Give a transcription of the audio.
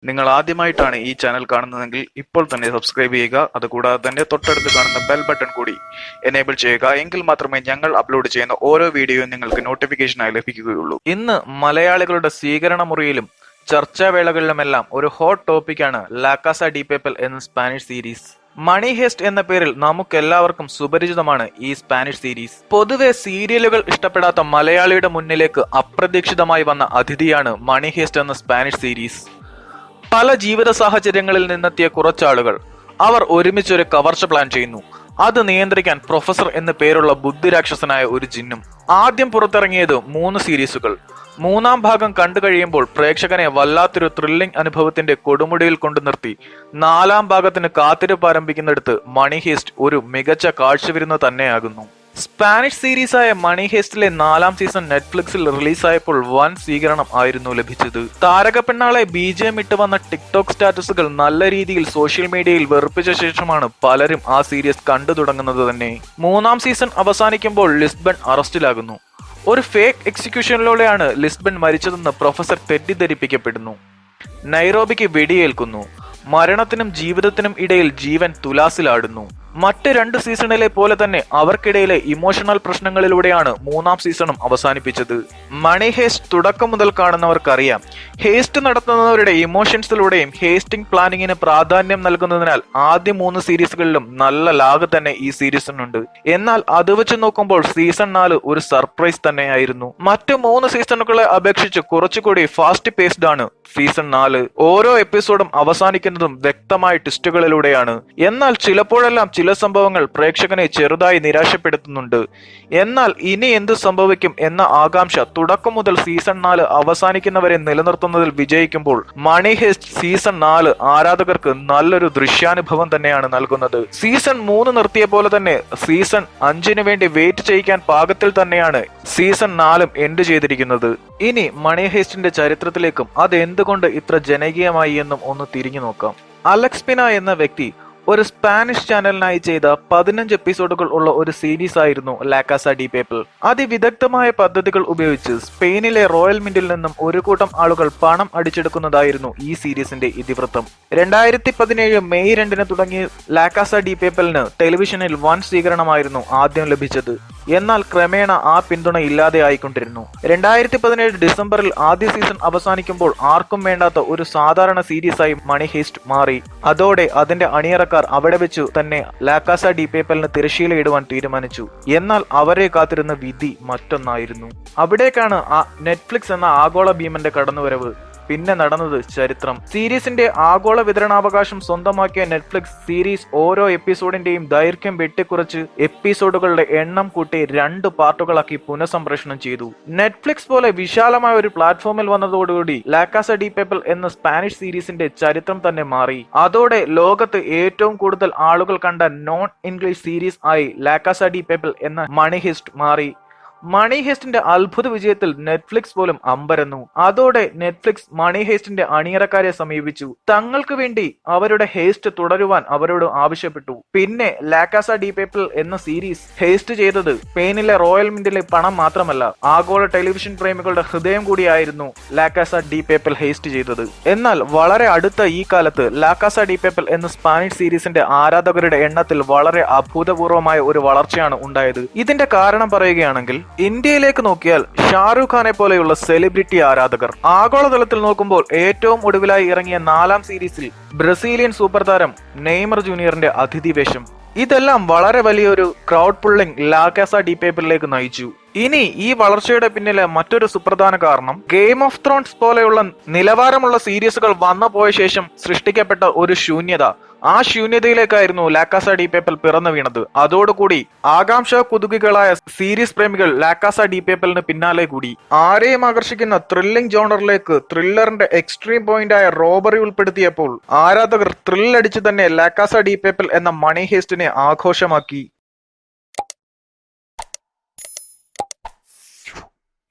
നിങ്ങൾ ആദ്യമായിട്ടാണ് ഈ ചാനൽ കാണുന്നതെങ്കിൽ ഇപ്പോൾ തന്നെ സബ്സ്ക്രൈബ് ചെയ്യുക. അതുകൂടാതെ തന്നെ തൊട്ടടുത്ത് കാണുന്ന ബെൽ ബട്ടൺ കൂടി എനേബിൾ ചെയ്യുക. എങ്കിൽ മാത്രമേ ഞങ്ങൾ അപ്ലോഡ് ചെയ്യുന്ന ഓരോ വീഡിയോയും നിങ്ങൾക്ക് നോട്ടിഫിക്കേഷനായി ലഭിക്കുകയുള്ളൂ. ഇന്ന് മലയാളികളുടെ സ്വീകരണ മുറിയിലും ചർച്ചാവേളകളിലുമെല്ലാം ഒരു ഹോട്ട് ടോപ്പിക്കാണ് ലാ കാസ ഡി പേപ്പൽ എന്ന സ്പാനിഷ് സീരീസ്. മണി ഹേസ്റ്റ് എന്ന പേരിൽ നമുക്കെല്ലാവർക്കും സുപരിചിതമാണ് ഈ സ്പാനിഷ് സീരീസ്. പൊതുവെ സീരിയലുകൾ ഇഷ്ടപ്പെടാത്ത മലയാളിയുടെ മുന്നിലേക്ക് അപ്രതീക്ഷിതമായി വന്ന അതിഥിയാണ് മണി ഹേസ്റ്റ് എന്ന സ്പാനിഷ് സീരീസ്. പല ജീവിത സാഹചര്യങ്ങളിൽ നിന്നെത്തിയ കുറച്ചാളുകൾ അവർ ഒരുമിച്ചൊരു കവർച്ച പ്ലാൻ ചെയ്യുന്നു. അത് നിയന്ത്രിക്കാൻ പ്രൊഫസർ എന്ന് പേരുള്ള ബുദ്ധിരാക്ഷസനായ ഒരു ജിന്നും. ആദ്യം പുറത്തിറങ്ങിയത് 3 സീരീസുകൾ. 3-ാം ഭാഗം കണ്ടു കഴിയുമ്പോൾ പ്രേക്ഷകനെ വല്ലാത്തൊരു ത്രില്ലിംഗ് അനുഭവത്തിന്റെ കൊടുമുടിയിൽ കൊണ്ടു നിർത്തി 4-ാം ഭാഗത്തിന് കാത്തിരിപ്പ് ആരംഭിക്കുന്നിടത്ത് മണി ഹേസ്റ്റ് ഒരു മികച്ച കാഴ്ചവിരുന്ന് തന്നെയാകുന്നു. സ്പാനിഷ് സീരീസായ മണി ഹേസ്റ്റിലെ 4-ാം സീസൺ നെറ്റ്ഫ്ലിക്സിൽ റിലീസായപ്പോൾ വൻ സ്വീകരണം ആയിരുന്നു ലഭിച്ചത്. താരകപ്പെണ്ണാളെ BGM ഇട്ട് വന്ന ടിക്ടോക്ക് സ്റ്റാറ്റസുകൾ നല്ല രീതിയിൽ സോഷ്യൽ മീഡിയയിൽ വെറുപ്പിച്ച ശേഷമാണ് പലരും ആ സീരീസ് കണ്ടു തുടങ്ങുന്നത് തന്നെ. 3-ാം സീസൺ അവസാനിക്കുമ്പോൾ ലിസ്ബൺ അറസ്റ്റിലാകുന്നു. ഒരു ഫേക്ക് എക്സിക്യൂഷനിലൂടെയാണ് ലിസ്ബൺ മരിച്ചതെന്ന് പ്രൊഫസർ തെറ്റിദ്ധരിപ്പിക്കപ്പെടുന്നു. നൈറോബിക്ക് വെടിയേൽക്കുന്നു. മരണത്തിനും ജീവിതത്തിനും ഇടയിൽ ജീവൻ തുലാസിലാടുന്നു. മറ്റ് 2 സീസണിലെ പോലെ തന്നെ അവർക്കിടയിലെ ഇമോഷണൽ പ്രശ്നങ്ങളിലൂടെയാണ് 3-ാം സീസണും അവസാനിപ്പിച്ചത്. മണി ഹേസ്റ്റ് തുടക്കം മുതൽ കാണുന്നവർക്കറിയാം, ഹേസ്റ്റ് നടത്തുന്നവരുടെ ഇമോഷൻസിലൂടെയും ഹേസ്റ്റിംഗ് പ്ലാനിങ്ങിന് പ്രാധാന്യം നൽകുന്നതിനാൽ ആദ്യ 3 സീരീസുകളിലും നല്ല ലാഗ് തന്നെ ഈ സീരീസിനുണ്ട്. എന്നാൽ അത് വെച്ച് നോക്കുമ്പോൾ സീസൺ 4 ഒരു സർപ്രൈസ് തന്നെയായിരുന്നു. മറ്റ് 3 സീസണുകളെ അപേക്ഷിച്ച് കുറച്ചുകൂടി ഫാസ്റ്റ് പേസ്ഡ് ആണ് സീസൺ 4. ഓരോ എപ്പിസോഡും അവസാനിക്കുന്നതും വ്യക്തമായ ട്വിസ്റ്റുകളിലൂടെയാണ്. എന്നാൽ ചിലപ്പോഴെല്ലാം ചില സംഭവങ്ങൾ പ്രേക്ഷകനെ ചെറുതായി നിരാശപ്പെടുത്തുന്നുണ്ട്. എന്നാൽ ഇനി എന്ത് സംഭവിക്കും എന്ന ആകാംക്ഷ തുടക്കം മുതൽ സീസൺ 4 അവസാനിക്കുന്നവരെ നിലനിർത്തുന്നതിൽ വിജയിക്കുമ്പോൾ മണി ഹേസ്റ്റ് സീസൺ 4 ആരാധകർക്ക് നല്ലൊരു ദൃശ്യാനുഭവം തന്നെയാണ് നൽകുന്നത്. സീസൺ 3 നിർത്തിയ പോലെ തന്നെ സീസൺ 5 വേണ്ടി വെയിറ്റ് ചെയ്യിക്കാൻ പാകത്തിൽ തന്നെയാണ് സീസൺ 4 എൻഡ് ചെയ്തിരിക്കുന്നത്. ഇനി മണി ഹേസ്റ്റിന്റെ ചരിത്രത്തിലേക്കും അത് എന്തുകൊണ്ട് ഇത്ര ജനകീയമായി എന്നും ഒന്ന് തിരിഞ്ഞു നോക്കാം. അലക്സ് പിന എന്ന വ്യക്തി ഒരു സ്പാനിഷ് ചാനലിനായി ചെയ്ത 15 എപ്പിസോഡുകൾ ഉള്ള ഒരു സീരീസ് ആയിരുന്നു ലാ കാസ ഡി പേപ്പൽ. അതിവിദഗ്ധമായ പദ്ധതികൾ ഉപയോഗിച്ച് സ്പെയിനിലെ റോയൽ മിന്റിൽ നിന്നും ഒരു കൂട്ടം ആളുകൾ പണം അടിച്ചെടുക്കുന്നതായിരുന്നു ഈ സീരീസിന്റെ ഇതിവൃത്തം. 2017 മെയ് 2 തുടങ്ങിയ ലാ കാസ ഡി പേപ്പലിന് ടെലിവിഷനിൽ വൻ സ്വീകരണമായിരുന്നു ആദ്യം ലഭിച്ചത്. എന്നാൽ ക്രമേണ ആ പിന്തുണ ഇല്ലാതെ ആയിക്കൊണ്ടിരുന്നു. 2017 ഡിസംബറിൽ ആദ്യ സീസൺ അവസാനിക്കുമ്പോൾ ആർക്കും വേണ്ടാത്ത ഒരു സാധാരണ സീരീസായി മണി ഹേസ്റ്റ് മാറി. അതോടെ അതിന്റെ അണിയറക്കാർ അവിടെ വെച്ചു തന്നെ ലാ കാസ ഡി പേപ്പലിന് തിരശ്ശീലയിടുവാൻ തീരുമാനിച്ചു. എന്നാൽ അവരെ കാത്തിരുന്ന വിധി മറ്റൊന്നായിരുന്നു. അവിടേക്കാണ് നെറ്റ്ഫ്ലിക്സ് എന്ന ആഗോള ഭീമന്റെ കടന്നുവരവ്. പിന്നെ നടന്നത് ചരിത്രം. സീരീസിന്റെ ആഗോള വിതരണാവകാശം സ്വന്തമാക്കിയ നെറ്റ്ഫ്ലിക്സ് സീരീസ് ഓരോ എപ്പിസോഡിന്റെയും ദൈർഘ്യം വെട്ടിക്കുറച്ച് എപ്പിസോഡുകളുടെ എണ്ണം കൂട്ടി 2 പാർട്ടുകളാക്കി പുനഃസംപ്രേഷണം ചെയ്തു. നെറ്റ്ഫ്ലിക്സ് പോലെ വിശാലമായ ഒരു പ്ലാറ്റ്ഫോമിൽ വന്നതോടുകൂടി ലാ കാസ ഡി പേപ്പൽ എന്ന സ്പാനിഷ് സീരീസിന്റെ ചരിത്രം തന്നെ മാറി. അതോടെ ലോകത്ത് ഏറ്റവും കൂടുതൽ ആളുകൾ കണ്ട നോൺ ഇംഗ്ലീഷ് സീരീസ് ആയി ലാ കാസ ഡി പേപ്പൽ എന്ന മണി ഹേസ്റ്റ് മാറി. മണി ഹേസ്റ്റിന്റെ അത്ഭുത വിജയത്തിൽ നെറ്റ്ഫ്ലിക്സ് പോലും അമ്പരന്നു. അതോടെ നെറ്റ്ഫ്ലിക്സ് മണി ഹേസ്റ്റിന്റെ അണിയറക്കാരെ സമീപിച്ചു. തങ്ങൾക്ക് വേണ്ടി അവരുടെ ഹേസ്റ്റ് തുടരുവാൻ അവരോട് ആവശ്യപ്പെട്ടു. പിന്നെ ലാ കാസ ഡി പേപ്പൽ എന്ന സീരീസ് ഹേസ്റ്റ് ചെയ്തത് സ്പെയിനിലെ റോയൽ മിന്റിലെ പണം മാത്രമല്ല, ആഗോള ടെലിവിഷൻ പ്രേമികളുടെ ഹൃദയം കൂടിയായിരുന്നു ലാ കാസ ഡി പേപ്പൽ ഹേസ്റ്റ് ചെയ്തത്. എന്നാൽ വളരെ അടുത്ത ഈ കാലത്ത് ലാ കാസ ഡി പേപ്പൽ എന്ന സ്പാനിഷ് സീരീസിന്റെ ആരാധകരുടെ എണ്ണത്തിൽ വളരെ അഭൂതപൂർവമായ ഒരു വളർച്ചയാണ് ഉണ്ടായത്. ഇതിന്റെ കാരണം പറയുകയാണെങ്കിൽ, ഇന്ത്യയിലേക്ക് നോക്കിയാൽ ഷാരൂഖ് ഖാനെ പോലെയുള്ള സെലിബ്രിറ്റി ആരാധകർ. ആഗോളതലത്തിൽ നോക്കുമ്പോൾ ഏറ്റവും ഒടുവിലായി ഇറങ്ങിയ 4-ാം സീരീസിൽ ബ്രസീലിയൻ സൂപ്പർ താരം നെയ്മർ ജൂനിയറിന്റെ അതിഥി വേഷം. ഇതെല്ലാം വളരെ വലിയൊരു ക്രൗഡ് പുള്ളിംഗ് ലാ കാസ ഡി പേപ്പലിലേക്ക് നയിച്ചു. ഇനി ഈ വളർച്ചയുടെ പിന്നിലെ മറ്റൊരു സുപ്രധാന കാരണം ഗെയിം ഓഫ് ത്രോൺസ് പോലെയുള്ള നിലവാരമുള്ള സീരീസുകൾ വന്നു പോയ ശേഷം സൃഷ്ടിക്കപ്പെട്ട ഒരു ശൂന്യത. ആ ശൂന്യതയിലേക്കായിരുന്നു ലാ കാസ ഡി പേപ്പൽ പിറന്നു വീണത്. അതോടുകൂടി ആകാംക്ഷ കുതുകികളായ സീരീസ് പ്രേമികൾ ലാ കാസ ഡി പേപ്പലിന് പിന്നാലെ കൂടി. ആരെയും ആകർഷിക്കുന്ന ത്രില്ലിംഗ് ജോണറിലേക്ക് ത്രില്ലറിന്റെ എക്സ്ട്രീം പോയിന്റായ റോബറി ഉൾപ്പെടുത്തിയപ്പോൾ ആരാധകർ ത്രില്ലടിച്ച് തന്നെ ലാ കാസ ഡി പേപ്പൽ എന്ന മണി ഹേസ്റ്റിനെ ആഘോഷമാക്കി.